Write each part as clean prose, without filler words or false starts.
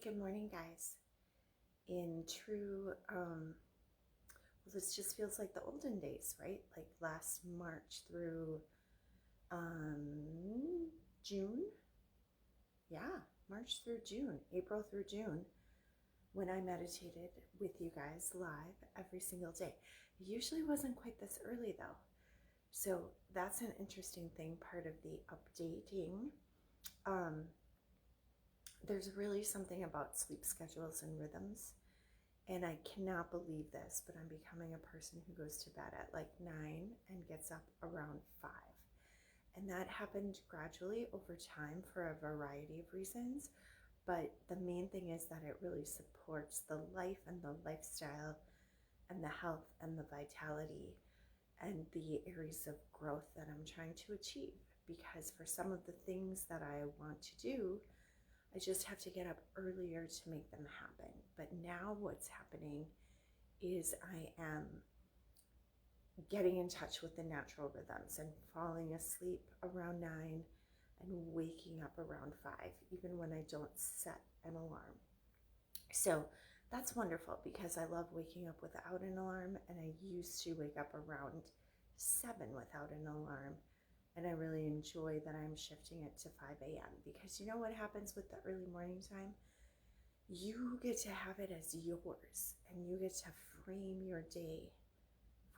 Good morning, guys. In true, this just feels like the olden days, right? Like last March through June. Yeah, March through June, April through June, when I meditated with you guys live every single day. It usually wasn't quite this early though. So that's an interesting thing, part of the updating. Um, there's really something about sleep schedules and rhythms. And I cannot believe this, but I'm becoming a person who goes to bed at like 9 and gets up around 5. And that happened gradually over time for a variety of reasons. But the main thing is that it really supports the life and the lifestyle and the health and the vitality and the areas of growth that I'm trying to achieve. Because for some of the things that I want to do, I just have to get up earlier to make them happen. But now what's happening is I am getting in touch with the natural rhythms and falling asleep around 9 and waking up around 5, even when I don't set an alarm. So that's wonderful because I love waking up without an alarm, and I used to wake up around 7 without an alarm. And I really enjoy that I'm shifting it to 5 a.m. because you know what happens with the early morning time? You get to have it as yours, and you get to frame your day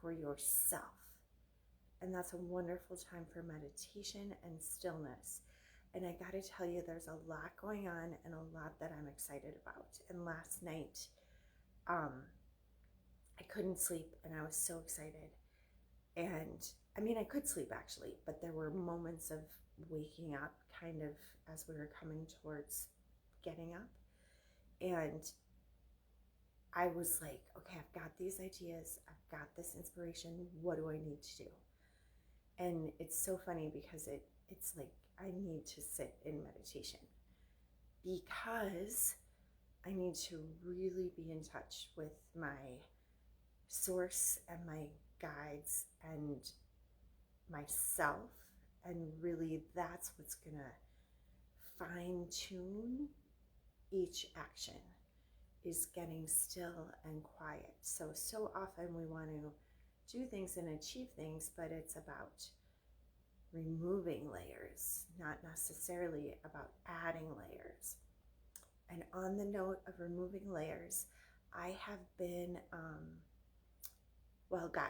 for yourself. And that's a wonderful time for meditation and stillness. And I got to tell you, there's a lot going on and a lot that I'm excited about. And last night, I couldn't sleep and I was so excited. And I mean, I could sleep actually, but there were moments of waking up kind of as we were coming towards getting up. And I was like, okay, I've got these ideas, I've got this inspiration, what do I need to do? And it's so funny because it's like I need to sit in meditation because I need to really be in touch with my source and my guides and myself, and really that's what's gonna fine tune each action, is getting still and quiet. So often we want to do things and achieve things, but it's about removing layers, not necessarily about adding layers. And on the note of removing layers, I have been,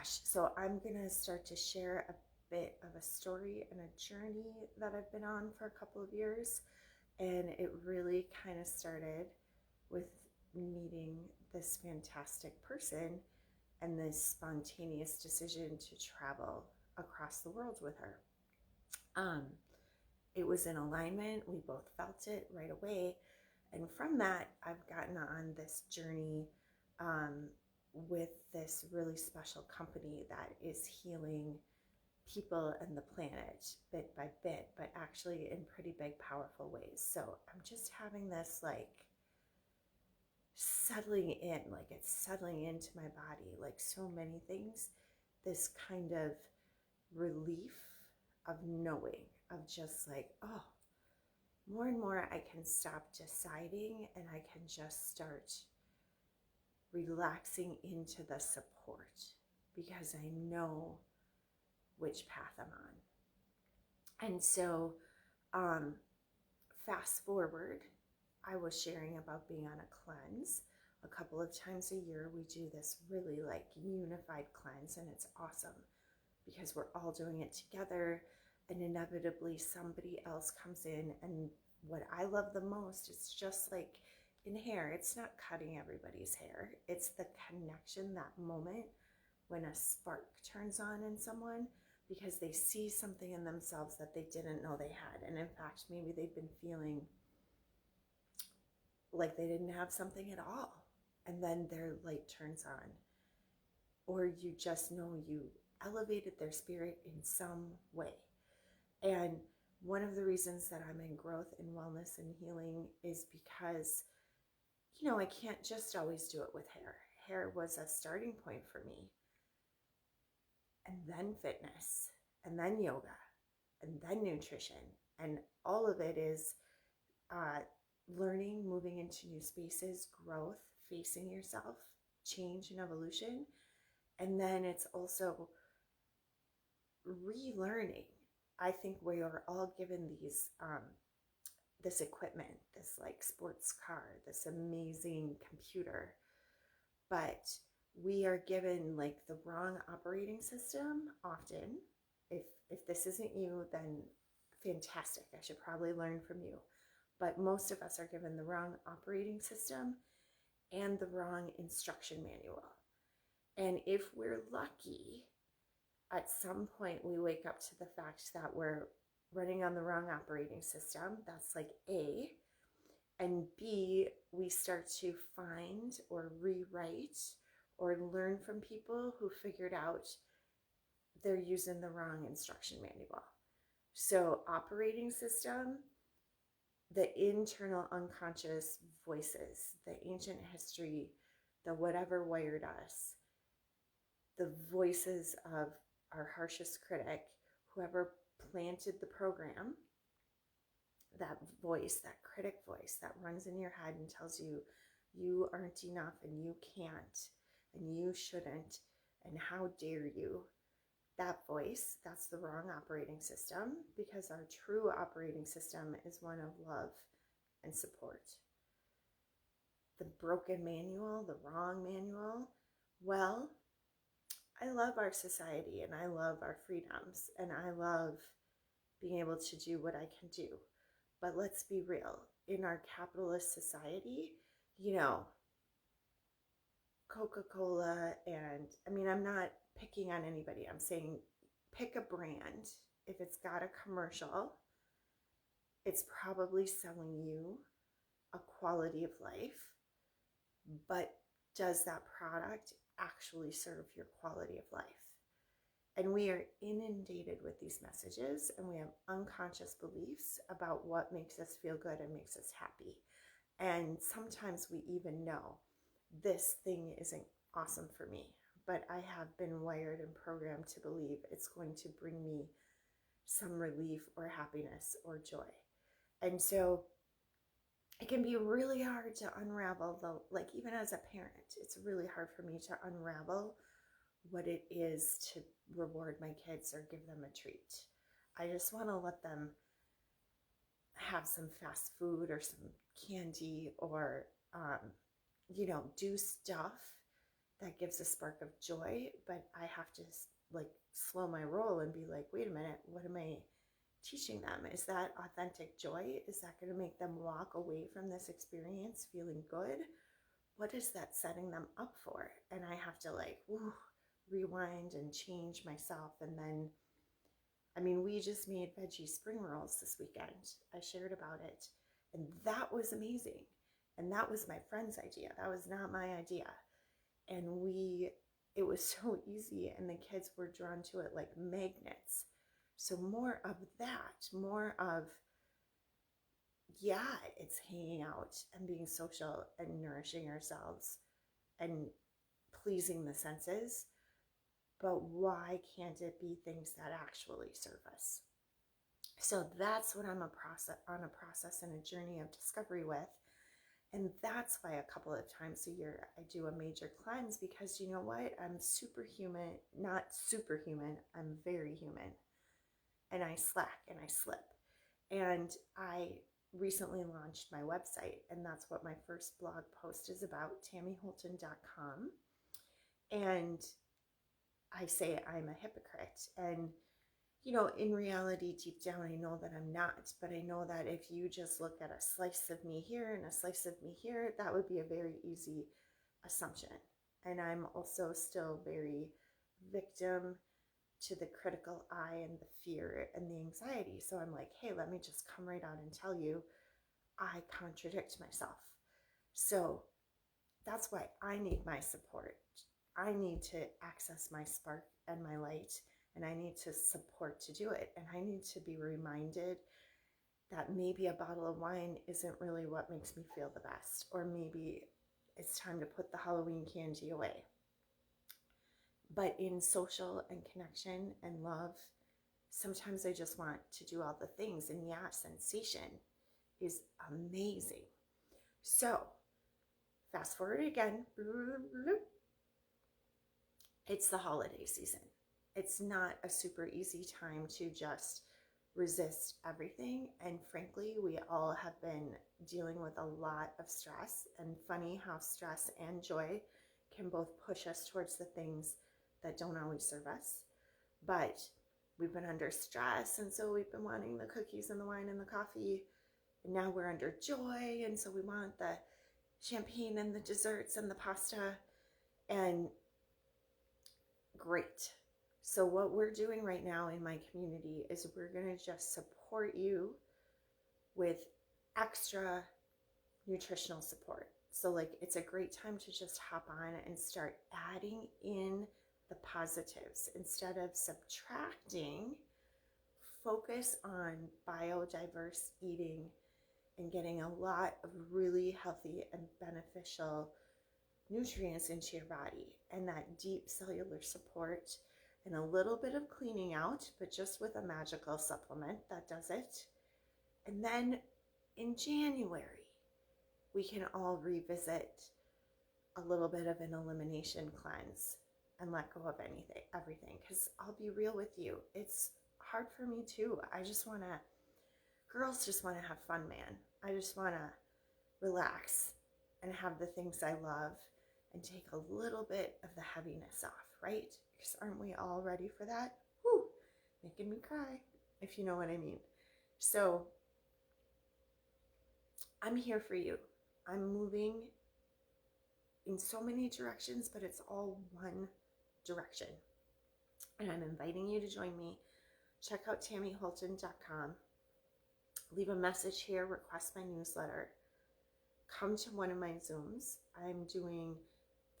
so I'm gonna start to share a bit of a story and a journey that I've been on for a couple of years. And it really kind of started with meeting this fantastic person and this spontaneous decision to travel across the world with her. It was in alignment. We both felt it right away. And from that, I've gotten on this journey with this really special company that is healing people and the planet bit by bit, but actually in pretty big, powerful ways. So I'm just having this like settling in, like it's settling into my body, like so many things, this kind of relief of knowing, of just like, oh, more and more I can stop deciding and I can just start relaxing into the support because I know which path I'm on. And so fast forward, I was sharing about being on a cleanse. A couple of times a year we do this really like unified cleanse, and it's awesome because we're all doing it together, and inevitably somebody else comes in. And what I love the most is just like in hair, it's not cutting everybody's hair, it's the connection, that moment when a spark turns on in someone because they see something in themselves that they didn't know they had. And in fact, maybe they've been feeling like they didn't have something at all, and then their light turns on, or you just know you elevated their spirit in some way. And one of the reasons that I'm in growth and wellness and healing is because, you know, I can't just always do it with hair. Hair was a starting point for me, and then fitness, and then yoga, and then nutrition. And all of it is learning, moving into new spaces, growth, facing yourself, change and evolution. And then it's also relearning. I think we are all given these this equipment, this like sports car, this amazing computer, but we are given like the wrong operating system often. If this isn't you, then fantastic. I should probably learn from you. But most of us are given the wrong operating system and the wrong instruction manual. And if we're lucky, at some point we wake up to the fact that we're running on the wrong operating system. That's like A. And B, we start to find or rewrite or learn from people who figured out they're using the wrong instruction manual. So operating system, the internal unconscious voices, the ancient history, the whatever wired us, the voices of our harshest critic, whoever planted the program, that voice, that critic voice that runs in your head and tells you you aren't enough and you can't and you shouldn't and how dare you. That voice, that's the wrong operating system, because our true operating system is one of love and support. The broken manual, the wrong manual, well, I love our society and I love our freedoms and I love being able to do what I can do. But let's be real, in our capitalist society, you know, Coca-Cola and, I mean, I'm not picking on anybody. I'm saying pick a brand. If it's got a commercial, it's probably selling you a quality of life, but does that product actually serve your quality of life? And we are inundated with these messages, and we have unconscious beliefs about what makes us feel good and makes us happy. And sometimes we even know this thing isn't awesome for me, but I have been wired and programmed to believe it's going to bring me some relief or happiness or joy. And so it can be really hard to unravel, though, like even as a parent, it's really hard for me to unravel what it is to reward my kids or give them a treat. I just want to let them have some fast food or some candy or, do stuff that gives a spark of joy, but I have to like slow my roll and be like, wait a minute, what am I teaching them? Is that authentic joy? Is that going to make them walk away from this experience feeling good? What is that setting them up for? And I have to rewind and change myself. And then, we just made veggie spring rolls this weekend. I shared about it, and that was amazing. And that was my friend's idea. That was not my idea. And it was so easy, and the kids were drawn to it like magnets. So more of that, more of, it's hanging out and being social and nourishing ourselves and pleasing the senses. But why can't it be things that actually serve us? So that's what I'm on a process and a journey of discovery with. And that's why a couple of times a year I do a major cleanse, because you know what? I'm superhuman, not superhuman. I'm very human. And I slack and I slip. And I recently launched my website, and that's what my first blog post is about, tammyholton.com. And I say I'm a hypocrite. And, in reality, deep down, I know that I'm not. But I know that if you just look at a slice of me here and a slice of me here, that would be a very easy assumption. And I'm also still very victim to the critical eye and the fear and the anxiety. So I'm like, hey, let me just come right out and tell you, I contradict myself. So that's why I need my support. I need to access my spark and my light, and I need to support to do it. And I need to be reminded that maybe a bottle of wine isn't really what makes me feel the best, or maybe it's time to put the Halloween candy away. But in social and connection and love, sometimes I just want to do all the things. And sensation is amazing. So fast forward again. It's the holiday season. It's not a super easy time to just resist everything. And frankly, we all have been dealing with a lot of stress. And funny how stress and joy can both push us towards the things that don't always serve us. But we've been under stress, and so we've been wanting the cookies and the wine and the coffee. And now we're under joy, and so we want the champagne and the desserts and the pasta. And great. So what we're doing right now in my community is we're going to just support you with extra nutritional support. So like it's a great time to just hop on and start adding in the positives instead of subtracting. Focus on biodiverse eating and getting a lot of really healthy and beneficial nutrients into your body, and that deep cellular support and a little bit of cleaning out, but just with a magical supplement that does it. And then in January, we can all revisit a little bit of an elimination cleanse and let go of everything. Because I'll be real with you, it's hard for me too. Girls just want to have fun, man. I just want to relax and have the things I love and take a little bit of the heaviness off, right? Because aren't we all ready for that? Whew, making me cry, if you know what I mean. So I'm here for you. I'm moving in so many directions, but it's all one direction. And I'm inviting you to join me. Check out tammyholton.com. Leave a message here, request my newsletter. Come to one of my Zooms. I'm doing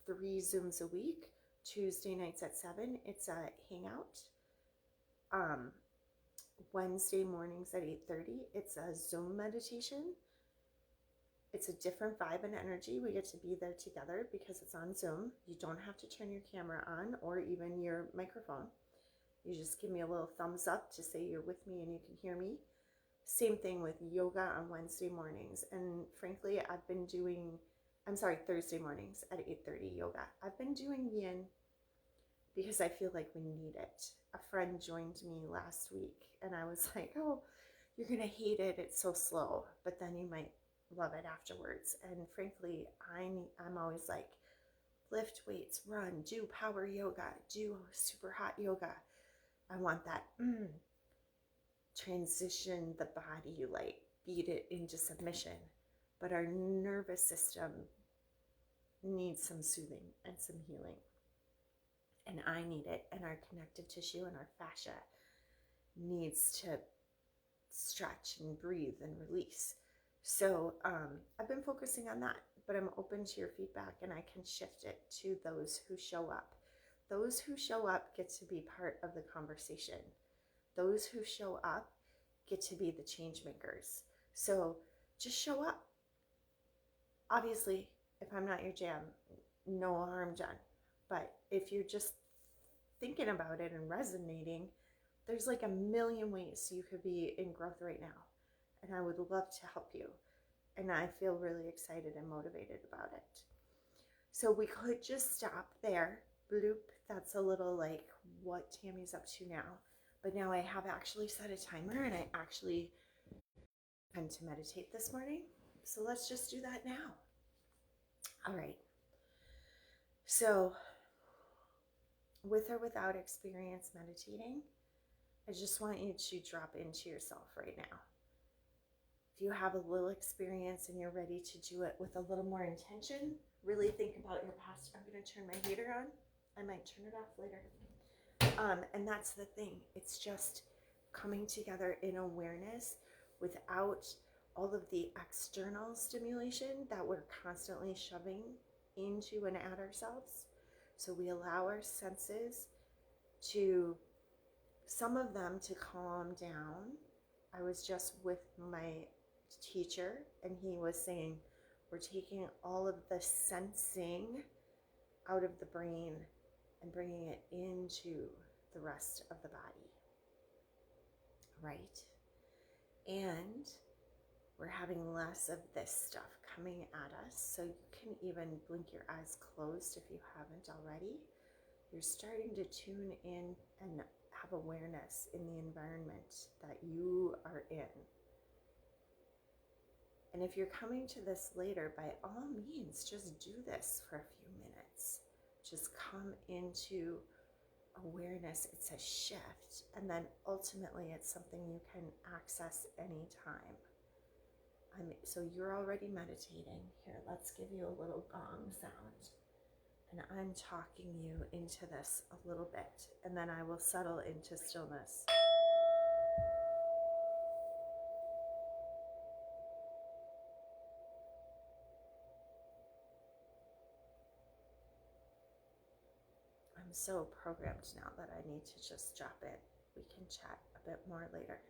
3 Zooms a week. Tuesday nights at 7, it's a hangout. Wednesday mornings at 8:30, it's a Zoom meditation. It's a different vibe and energy. We get to be there together because it's on Zoom. You don't have to turn your camera on or even your microphone. You just give me a little thumbs up to say you're with me and you can hear me. Same thing with yoga on Wednesday mornings. And frankly, Thursday mornings at 8:30 yoga. I've been doing yin because I feel like we need it. A friend joined me last week and I was like, oh, you're going to hate it. It's so slow, but then you might love it afterwards. And frankly, I'm always like, lift weights, run, do power yoga, do super hot yoga. I want that transition the body, like beat it into submission. But our nervous system needs some soothing and some healing. And I need it. And our connective tissue and our fascia needs to stretch and breathe and release. So I've been focusing on that, but I'm open to your feedback and I can shift it to those who show up. Those who show up get to be part of the conversation. Those who show up get to be the change makers. So just show up. Obviously, if I'm not your jam, no harm done. But if you're just thinking about it and resonating, there's like a million ways you could be in growth right now. And I would love to help you. And I feel really excited and motivated about it. So we could just stop there. Bloop. That's a little like what Tammy's up to now. But now I have actually set a timer and I actually time to meditate this morning. So let's just do that now. All right. So with or without experience meditating, I just want you to drop into yourself right now. If you have a little experience and you're ready to do it with a little more intention, really think about your past. I'm going to turn my heater on. I might turn it off later. And that's the thing. It's just coming together in awareness without all of the external stimulation that we're constantly shoving into and at ourselves. So we allow our senses to, some of them to calm down. I was just with my teacher and he was saying, we're taking all of the sensing out of the brain and bringing it into the rest of the body, right? And We're having less of this stuff coming at us. So you can even blink your eyes closed if you haven't already. You're starting to tune in and have awareness in the environment that you are in. And if you're coming to this later, by all means, just do this for a few minutes. Just come into awareness. It's a shift. And then ultimately, it's something you can access anytime. So you're already meditating. Here, let's give you a little gong sound. And I'm talking you into this a little bit. And then I will settle into stillness. I'm so programmed now that I need to just drop in. We can chat a bit more later.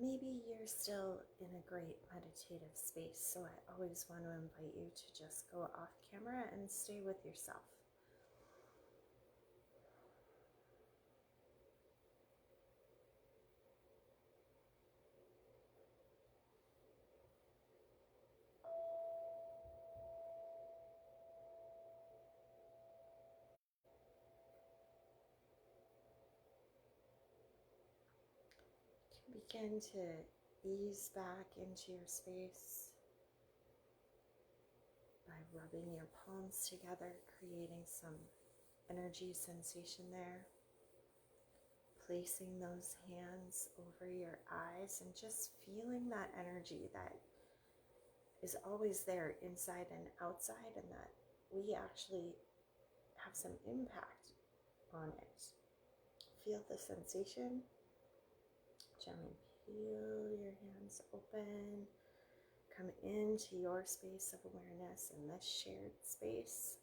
maybe you're still in a great meditative space, so I always want to invite you to just go off camera and stay with yourself. Begin to ease back into your space by rubbing your palms together, creating some energy sensation there. Placing those hands over your eyes and just feeling that energy that is always there inside and outside, and that we actually have some impact on it. Feel the sensation. Gently peel your hands open. Come into your space of awareness in this shared space.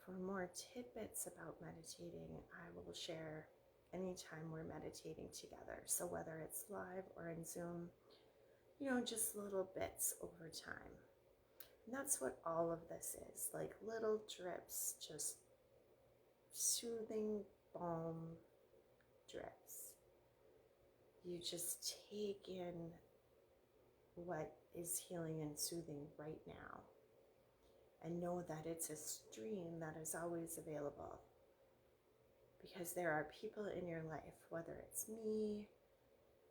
For more tidbits about meditating, I will share anytime we're meditating together. So whether it's live or in Zoom, just little bits over time. And that's what all of this is, like little drips, just soothing balm drips. You just take in what is healing and soothing right now. And know that it's a stream that is always available, because there are people in your life, whether it's me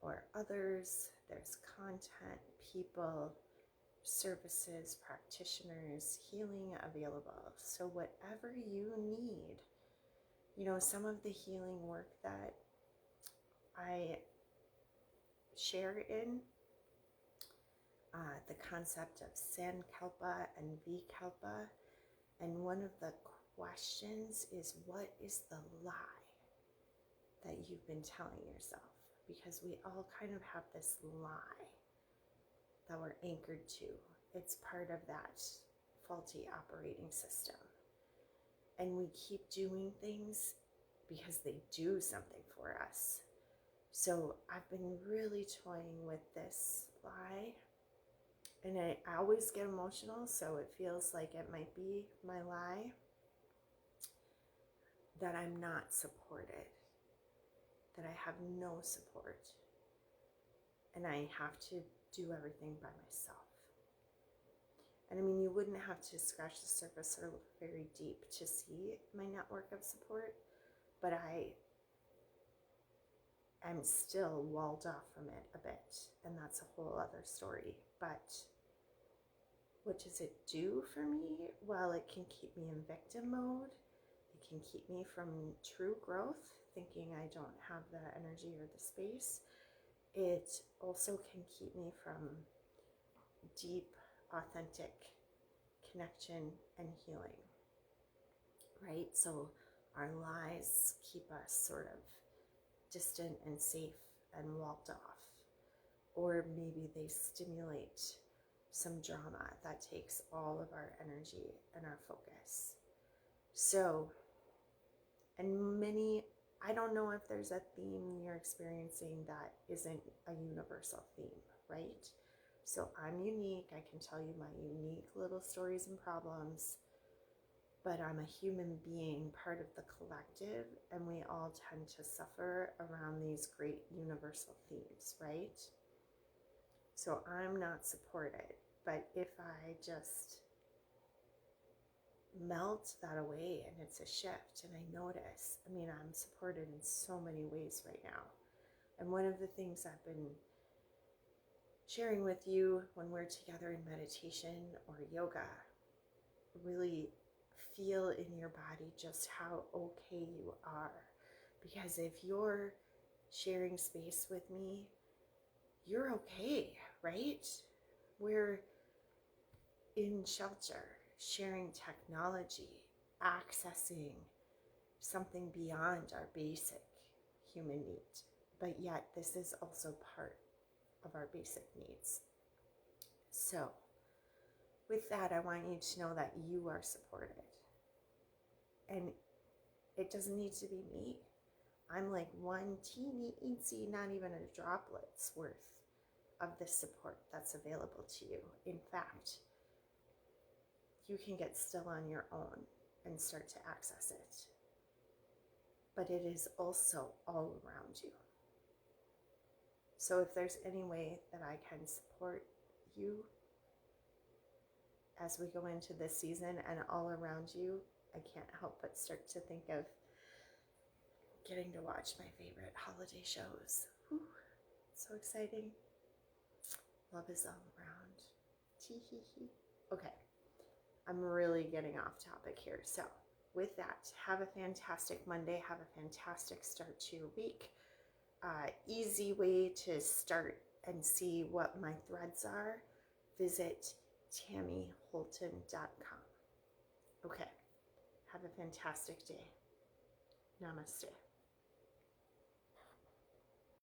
or others, there's content, people, services, practitioners, healing available. So whatever you need, some of the healing work that I share in the concept of Sankalpa and Vikalpa. And one of the questions is, what is the lie that you've been telling yourself? Because we all kind of have this lie that we're anchored to. It's part of that faulty operating system. And we keep doing things because they do something for us. So I've been really toying with this lie. And I always get emotional, so it feels like it might be my lie, that I'm not supported, that I have no support, and I have to do everything by myself. And I mean, you wouldn't have to scratch the surface or look very deep to see my network of support, but I'm still walled off from it a bit, and that's a whole other story. But what does it do for me? Well, it can keep me in victim mode. It can keep me from true growth, thinking I don't have the energy or the space. It also can keep me from deep, authentic connection and healing, right? So our lies keep us sort of distant and safe and walled off. Or maybe they stimulate some drama that takes all of our energy and our focus. So, and I don't know if there's a theme you're experiencing that isn't a universal theme, right? So I'm unique. I can tell you my unique little stories and problems, but I'm a human being, part of the collective, and we all tend to suffer around these great universal themes, right? So I'm not supported. But if I just melt that away and it's a shift and I notice, I'm supported in so many ways right now. And one of the things I've been sharing with you when we're together in meditation or yoga, really feel in your body just how okay you are. Because if you're sharing space with me, you're okay, right? We're in shelter, sharing technology, accessing something beyond our basic human need. But yet this is also part of our basic needs. So with that, I want you to know that you are supported. And It doesn't need to be me. I'm like one teeny eensy, not even a droplet's worth of the support that's available to you. In fact, you can get still on your own and start to access it. But it is also all around you. So if there's any way that I can support you as we go into this season and all around you, I can't help but start to think of getting to watch my favorite holiday shows. Whew, so exciting. Love is all around. Tee-hee-hee. Okay, I'm really getting off topic here. So with that, have a fantastic Monday. Have a fantastic start to your week. Easy way to start and see what my threads are, visit tammyholton.com. Okay, have a fantastic day. Namaste.